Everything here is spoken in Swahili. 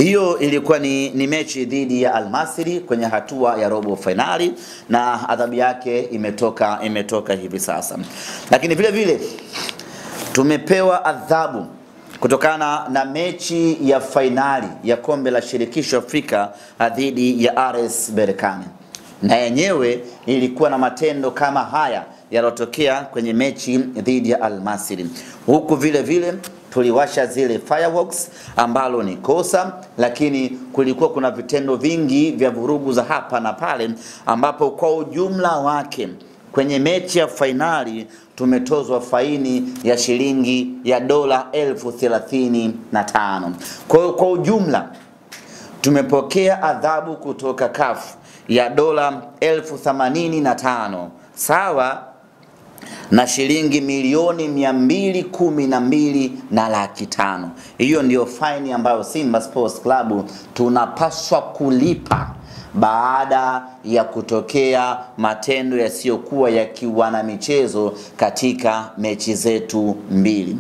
Hiyo ilikuwa ni mechi dhidi ya Al Masry kwenye hatua ya robo finali na adhabu yake imetoka hivi sasa. Lakini vile vile tumepewa adhabu kutokana na mechi ya finali ya kombe la shirikisho Afrika dhidi ya RS Berkane. Na yenyewe ilikuwa na matendo kama haya yalotokea kwenye mechi dhidi ya Al Masry. Huku vile vile tuliwasha zile fireworks ambalo ni kosa, lakini kulikuwa kuna vitendo vingi vya vurugu za hapa na pale, ambapo kwa ujumla wake kwenye mechi ya finali tumetozwa faini ya shilingi ya dola 35,000. Kwa ujumla tumepokea adhabu kutoka CAF ya dola 85,000 sawa na shilingi milioni 212 na laki 5. Hiyo ndio faini ambayo Simba Sports Club tunapaswa kulipa baada ya kutokea matendo yasiyokuwa ya kiwana michezo katika mechi zetu mbili.